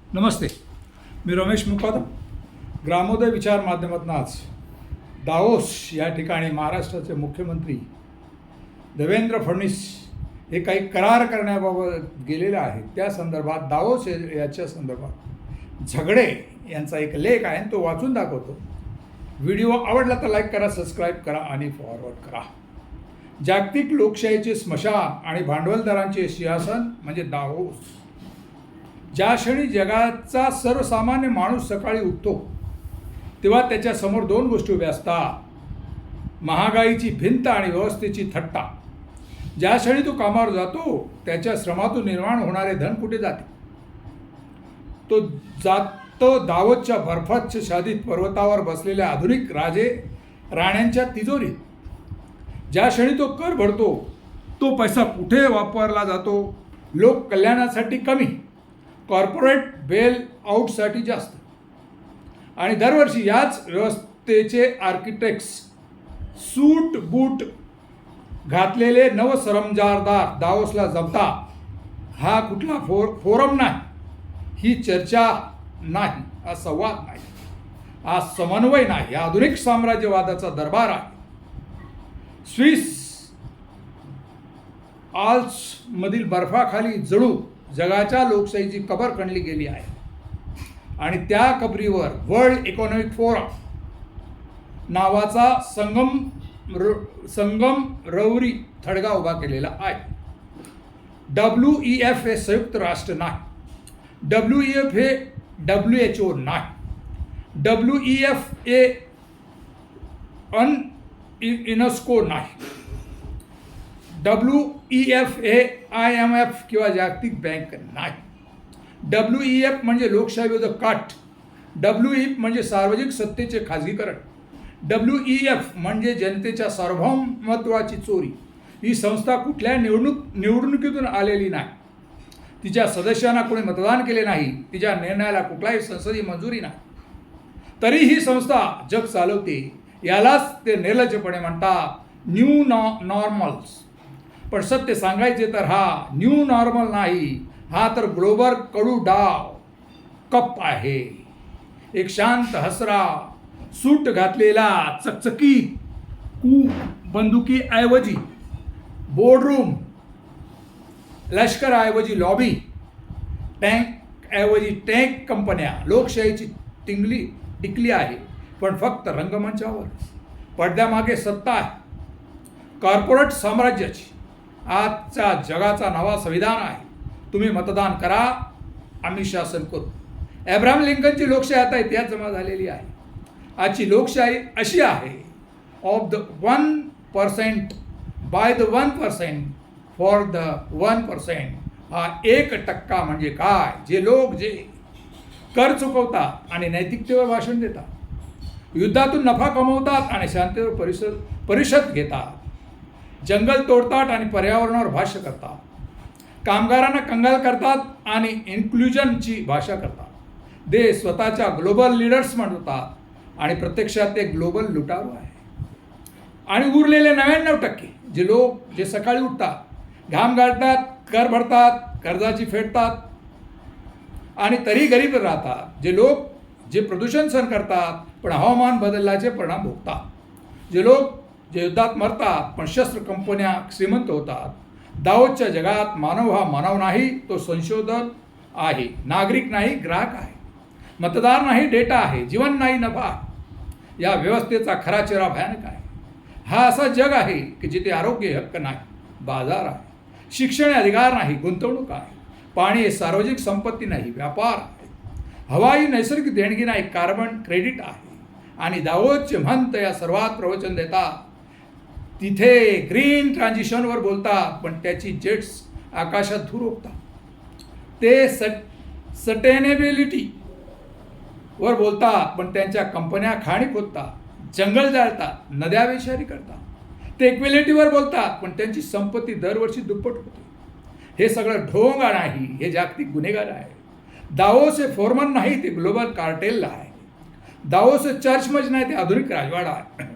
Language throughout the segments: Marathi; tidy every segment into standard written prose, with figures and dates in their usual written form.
नमस्ते, मी रमेश मुकादम. ग्रामोदय विचार माध्यमातून आज दावोस या ठिकाणी महाराष्ट्राचे मुख्यमंत्री देवेंद्र फडणवीस हे काही करार करण्याबाबत गेलेले आहेत. त्या संदर्भात दावोस याच्या संदर्भात झगडे यांचा एक लेख आहे, तो वाचून दाखवतो. व्हिडिओ आवडला तर लाईक करा, सबस्क्राईब करा आणि फॉरवर्ड करा. जागतिक लोकशाहीचे स्मशान आणि भांडवलदारांचे सिंहासन म्हणजे दावोस. ज्या क्षणी जगाचा सर्वसामान्य माणूस सकाळी उठतो तेव्हा त्याच्यासमोर दोन गोष्टी उभ्या असतात: महागाईची भिंत आणि व्यवस्थेची थट्टा. ज्या क्षणी तो कामावर जातो त्याच्या श्रमातून निर्माण होणारे धन कुठे जाते? तो जातो दावोसच्या बर्फाच्छादित पर्वतावर बसलेल्या आधुनिक राजे राण्यांच्या तिजोरीत. ज्या क्षणी तो कर भरतो तो पैसा कुठे वापरला जातो? लोक कल्याणासाठी कमी, कॉर्पोरेट बेल आउटसाठी जास्त. आणि दरवर्षी याच व्यवस्थेचे आर्किटेक्ट्स सूट बूट घातलेले नवसरंजारदार दावोसला जमता. हा कुठला फोरम नाही, ही चर्चा नाही, हा संवाद नाही, हा समन्वय नाही, हा आधुनिक साम्राज्यवादाचा दरबार आहे. स्विस आल्प्समधील बर्फाखाली जणू जगाच्या लोकशाहीची कबर खणली गेली आहे आणि त्या कबरीवर वर्ल्ड इकॉनॉमिक फोरम नावाचा संगम रवरी थडगा उभा केलेला आहे. WEF हे संयुक्त राष्ट्र नाही, WEF हे WHO नाही, WEF हे युनेस्को नाही, WEF हे IMF किंवा जागतिक बँक नाही. WEF म्हणजे लोकशाही विरोधात काट, WEF म्हणजे सार्वजनिक सत्तेचे खाजगीकरण, WEF म्हणजे जनतेच्या सार्वभौमत्वाची चोरी. ही संस्था कुठल्या निवडणुकीतून आलेली नाही, तिच्या सदस्यांना कोणी मतदान केले नाही, तिच्या निर्णयाला कुठलाही संसदीय मंजुरी नाही, तरी ही संस्था जग चालवते. यालाच ते निर्लज्जपणे म्हणतात न्यू नॉर्मल्स. पण सत्य सांगायचे तर हा न्यू नॉर्मल नाही, हा तर ग्लोबल कडू डाव कप आहे. एक शांत हसरा सूट घातलेला चकचकीत बंदुकीऐवजी बोर्डरूम, लष्कराऐवजी लॉबी, टँकऐवजी टँक कंपन्या. लोकशाहीची टिकली आहे पण फक्त रंगमंचावर. पडद्यामागे सत्ता आहे कॉर्पोरेट साम्राज्याची. आजच्या जगाचा नवा संविधान आहे. तुम्ही मतदान करा, आम्ही शासन करू. अब्राहम लिंकनची लोकशाही आता इतिहास जमा झालेली आहे. आजची लोकशाही अशी आहे: of the 1% by the 1% for the 1%. हा 1% म्हणजे काय? जे लोक जे कर चुकवतात आणि नैतिकतेवर भाषण देतात, युद्धातून नफा कमवतात आणि शांततेवर परिषद घेतात, जंगल तोडतात आणि पर्यावरणावर भाष्य करतात, कामगारांना कंगाल करतात आणि इन्क्लुजनची भाषा करतात. देश स्वतःच्या ग्लोबल लीडर्स म्हणतात आणि प्रत्यक्षात ते ग्लोबल लुटारू आहे. आणि उरलेले 99% जे लोक जे सकाळी उठतात, घाम गाळतात, कर भरतात, कर्जाची फेडतात आणि तरी गरीब राहतात, जे लोक जे प्रदूषण सहन करतात पण हवामान बदलाचे परिणाम भोगतात, जे लोक जे युद्धात मरतात पण शस्त्र कंपन्या श्रीमंत होतात. दावोसच्या जगात मानव हा मानव नाही, तो संशोधन आहे, नागरिक नाही ग्राहक आहे, मतदार नाही डेटा आहे, जीवन नाही नफा. या व्यवस्थेचा खरा चेहरा भयानक आहे. हा असा जग आहे की जिथे आरोग्य हक्क नाही, बाजार आहे, शिक्षण अधिकार नाही, गुंतवणूक आहे, पाणी हे सार्वजनिक संपत्ती नाही, व्यापार आहे, हवा ही नैसर्गिक देणगी नाही, कार्बन क्रेडिट आहे. आणि दावोसचे महंत या सर्वात प्रवचन देतात. तिथे ग्रीन ट्रान्झिशनवर बोलतात पण त्याची जेट्स आकाशात धूर ओकतात. ते सस्टेनेबिलिटी वर बोलतात पण त्यांच्या कंपन्या खाणी खोदतात, जंगल जाळतात, नद्या विषारी करतात. ते इक्वेलिटीवर बोलतात पण त्यांची संपत्ती दरवर्षी दुप्पट होते. हे सगळं ढोंग नाही, हे जागतिक गुन्हेगार आहे. दावोस हे फोरमन नाही, ते ग्लोबल कार्टेल आहे. दावोस हे चर्चमज नाही, ते आधुनिक राजवाडा आहे.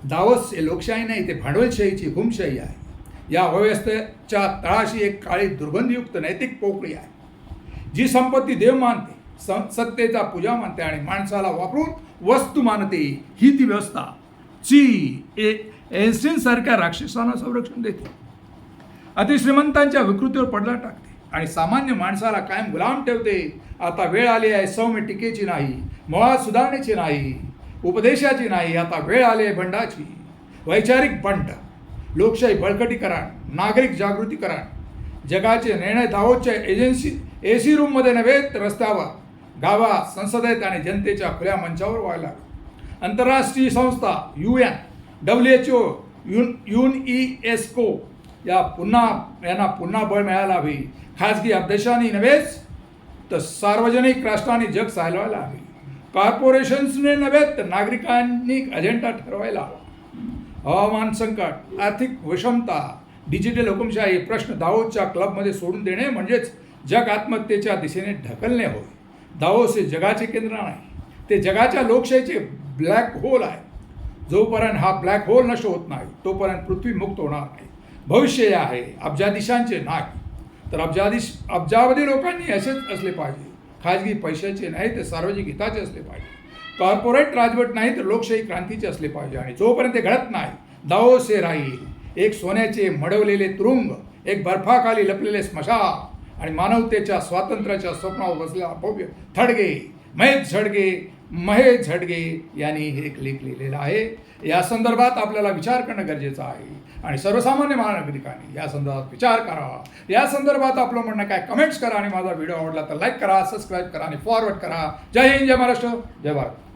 दावोस हे लोकशाही नाही, ते भांडवलशाहीची हुमशाही आहे. या अव्यवस्थेच्या तळाशी एक काळी दुर्गंधयुक्त नैतिक पोकळी आहे. जी संपत्ती देव मानते, सत्तेचा पूजा मानते आणि माणसाला वापरून वस्तू मानते, ही ती व्यवस्था जी एन्स्टीन सारख्या राक्षसांना संरक्षण देते, अतिश्रीमंतांच्या विकृतीवर पडदा टाकते आणि सामान्य माणसाला कायम गुलाम ठेवते. आता वेळ आली आहे सौम्य टीकेची नाही, मुळात सुधारणेची नाही, उपदेशाची नाही. आता वेळ आली आहे बंडाची. वैचारिक बंड, लोकशाही बळकटीकरण, नागरिक जागृतीकरण, जगाचे निर्णय दावोसच्या एसी रूममध्ये नव्हे तर रस्त्यावर, गावात, संसदेत आणि जनतेच्या खुल्या मंचावर व्हायला. आंतरराष्ट्रीय संस्था UN, WHO, UNESCO यांना पुन्हा बळ मिळायला हवे. खाजगी अभ्यासाने नव्हेच तर सार्वजनिक राष्ट्रांनी जग चालवायला हवे. कॉर्पोरेशन्सने नव्हे तर नागरिकांनी अजेंडा ठरवायला हवा. हवामान संकट, आर्थिक विषमता, डिजिटल हुकुमशाही प्रश्न दावोसच्या क्लबमध्ये सोडून देणे म्हणजेच जग आत्महत्येच्या दिशेने ढकलणे होय. दावोस हे जगाचे केंद्र नाही, ते जगाच्या लोकशाहीचे ब्लॅक होल आहे. जोपर्यंत हा ब्लॅक होल नष्ट होत नाही तोपर्यंत पृथ्वी मुक्त होणार नाही. भविष्य आहे अब्जाधीशांचे नाही तर अब्जावधी लोकांनी असेच असले पाहिजे. खाजगी पैशाचे नाही तर सार्वजनिक हिताचे असले पाहिजे. कॉर्पोरेट राजवट नाही तर लोकशाही क्रांतीचे असले पाहिजे. आणि जोपर्यंत ते घडत नाही दावोस हे राहील एक सोन्याचे मडवलेले तुरुंग, एक बर्फाखाली लपलेले स्मशान आणि मानवतेच्या स्वातंत्र्याच्या स्वप्नावर बसलेला भव्य थडगे. महेश झडगे यांनी हे एक लेख लिहिलेला आहे. या संदर्भात आपल्याला विचार करणं गरजेचं आहे आणि सर्वसामान्य नागरिकांनी या संदर्भात विचार करावा. या संदर्भात आपलं म्हणणं काय, कमेंट्स करा आणि माझा व्हिडिओ आवडला तर लाईक करा, सबस्क्राईब करा आणि फॉरवर्ड करा. जय हिंद, जय महाराष्ट्र, जय भारत.